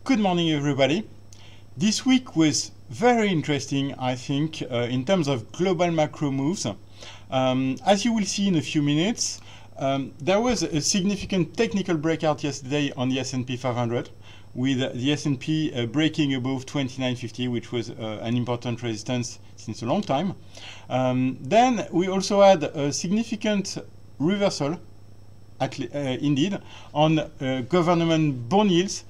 Good morning, everybody. This week was very interesting, I think, in terms of global macro moves. As you will see in a few minutes, there was a significant technical breakout yesterday on the S&P 500, with the S&P breaking above 2950, which was an important resistance since a long time. Then we also had a significant reversal, indeed, on government bond yields,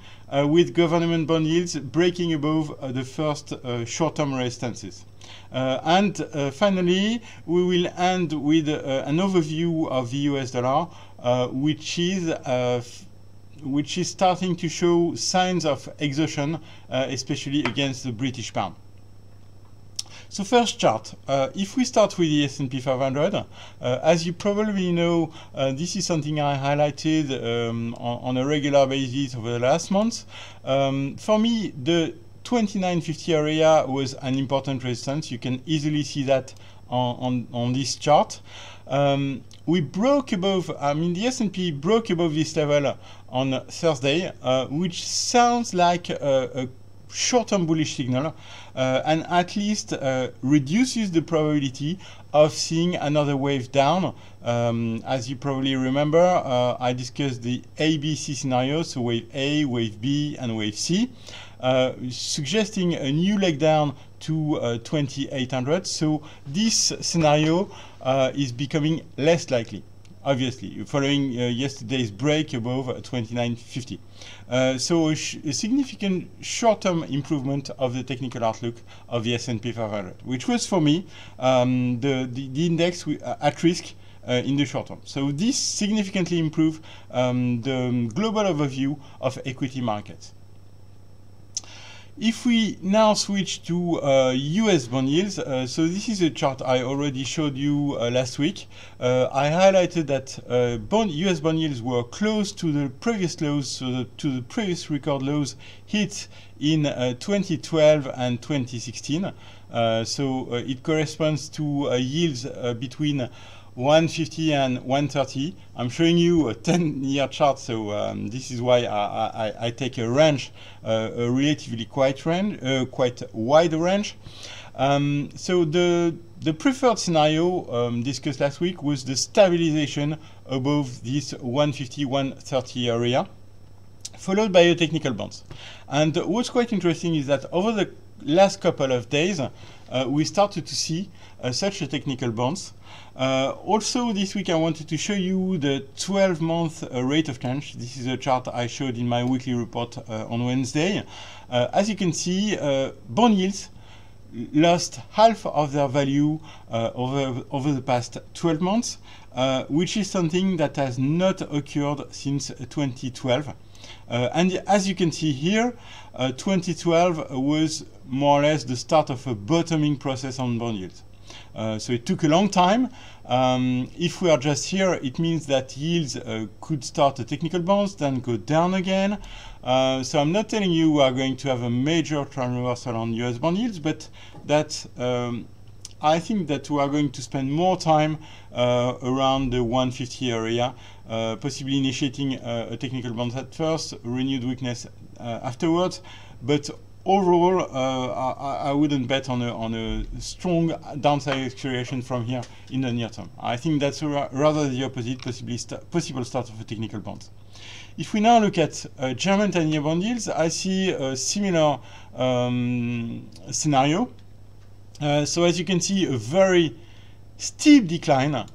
with government bond yields breaking above the first short-term resistances. And finally, we will end with an overview of the US dollar, which is starting to show signs of exhaustion, especially against the British pound. So first chart, if we start with the S&P 500, as you probably know, this is something I highlighted on a regular basis over the last months. For me, the 2950 area was an important resistance. You can easily see that on this chart. We broke above, the S&P broke above this level on Thursday, which sounds like a short-term bullish signal, and at least reduces the probability of seeing another wave down. As you probably remember, I discussed the ABC scenario, so wave A, wave B, and wave C, suggesting a new leg down to 2800. So this scenario is becoming less likely, obviously, following yesterday's break above 2950. So a significant short-term improvement of the technical outlook of the S&P 500, which was, for me, the index at risk in the short term. So this significantly improved the global overview of equity markets. If we now switch to US bond yields, so this is a chart I already showed you last week. I highlighted that US bond yields were close to the previous lows, so to the previous record lows hit in 2012 and 2016. So it corresponds to yields between 150 and 130. I'm showing you a 10-year chart, so this is why I take a range, a relatively quite wide range. So the preferred scenario discussed last week was the stabilization above this 150-130 area, followed by a technical bounce. And what's quite interesting is that over the last couple of days, we started to see such a technical bounce. Also this week I wanted to show you the 12-month rate of change. This is a chart I showed in my weekly report on Wednesday. As you can see, bond yields lost half of their value over the past 12 months, which is something that has not occurred since 2012. And as you can see here, 2012 was more or less the start of a bottoming process on bond yields. So it took a long time. If we are just here, it means that yields could start a technical bounce, then go down again. So I'm not telling you we are going to have a major trend reversal on US bond yields, but that I think that we are going to spend more time around the 150 area, possibly initiating a technical bounce at first, renewed weakness afterwards. But overall, I wouldn't bet on a strong downside acceleration from here in the near term. I think that's rather the opposite, possible start of a technical bounce. If we now look at German 10-year bond yields, I see a similar scenario. So as you can see, a very steep decline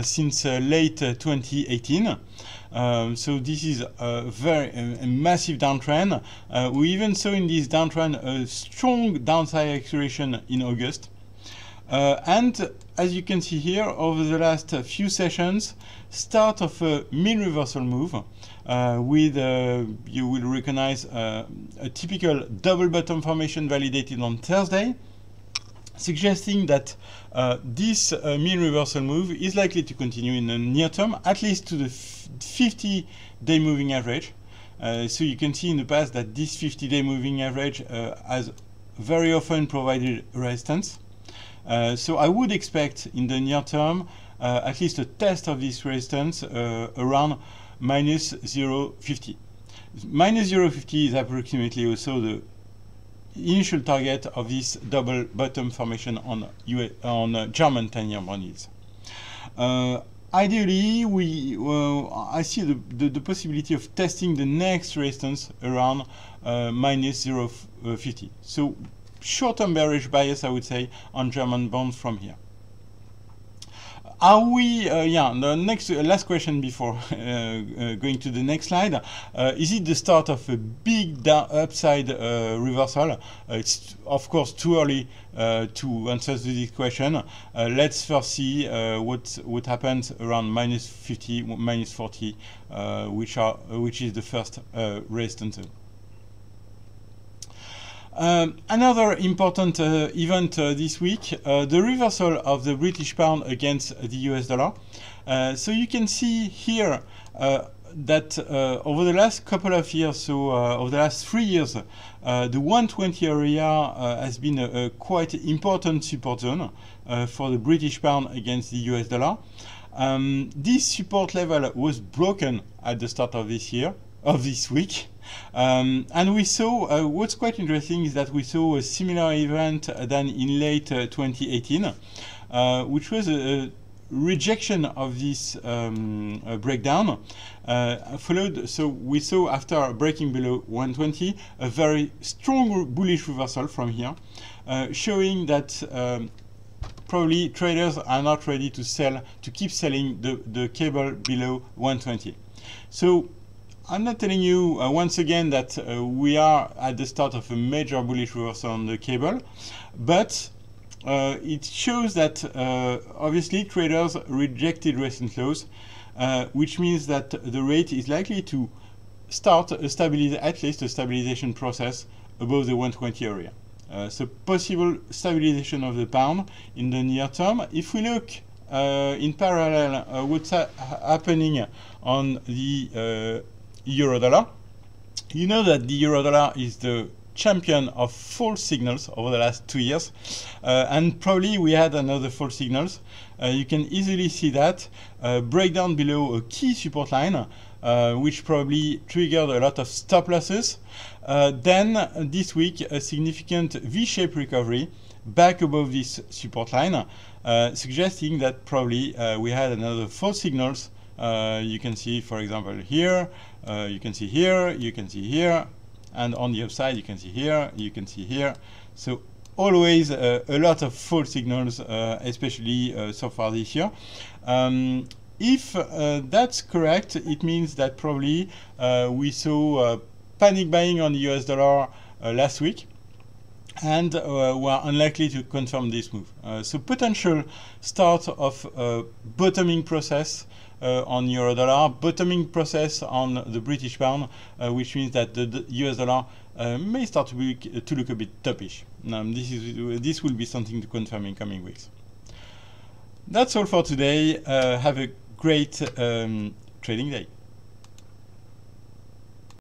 since late 2018. So this is a massive downtrend. We even saw in this downtrend a strong downside acceleration in August. And as you can see here, over the last few sessions, start of a mean reversal move with, you will recognize, a typical double bottom formation validated on Thursday, suggesting that this mean reversal move is likely to continue in the near term, at least to the 50-day moving average. So you can see in the past that this 50-day moving average has very often provided resistance. So I would expect in the near term at least a test of this resistance around minus 0.50. minus 0.50 is approximately also the initial target of this double bottom formation on German 10-year bond yields. Ideally, I see the possibility of testing the next resistance around minus 0.50. So short-term bearish bias, I would say, on German bonds from here. Are we, the last question before going to the next slide. Is it the start of a big upside reversal? It's of course too early to answer to this question. Let's first see what happens around minus 50, minus 40, which is the first resistance zone. Another important event this week, the reversal of the British pound against the US dollar. So you can see here that over the last couple of years, so over the last 3 years, the 120 area has been a quite important support zone for the British pound against the US dollar. This support level was broken at the start of this week. And we saw, what's quite interesting is that we saw a similar event than in late 2018, which was a rejection of this breakdown, followed, so we saw after breaking below 120, a very strong bullish reversal from here, showing that probably traders are not ready to keep selling the cable below 120. So I'm not telling you once again that we are at the start of a major bullish reversal on the cable, but it shows that obviously traders rejected recent lows, which means that the rate is likely to start at least a stabilization process above the 120 area. So possible stabilization of the pound in the near term. If we look in parallel what's happening on the euro dollar, you know that the euro dollar is the champion of false signals over the last 2 years, and probably we had another false signals. You can easily see that breakdown below a key support line, which probably triggered a lot of stop losses. Then this week a significant V-shaped recovery back above this support line, suggesting that probably we had another false signals. You can see, for example, here, you can see here, you can see here, and on the upside you can see here, you can see here. So always a lot of false signals, especially so far this year. If that's correct, it means that probably we saw panic buying on the US dollar last week, and we are unlikely to confirm this move. So potential start of a bottoming process on euro dollar, bottoming process on the British pound, which means that the US dollar may start to look a bit toppish. This will be something to confirm in coming weeks. That's all for today. Have a great trading day.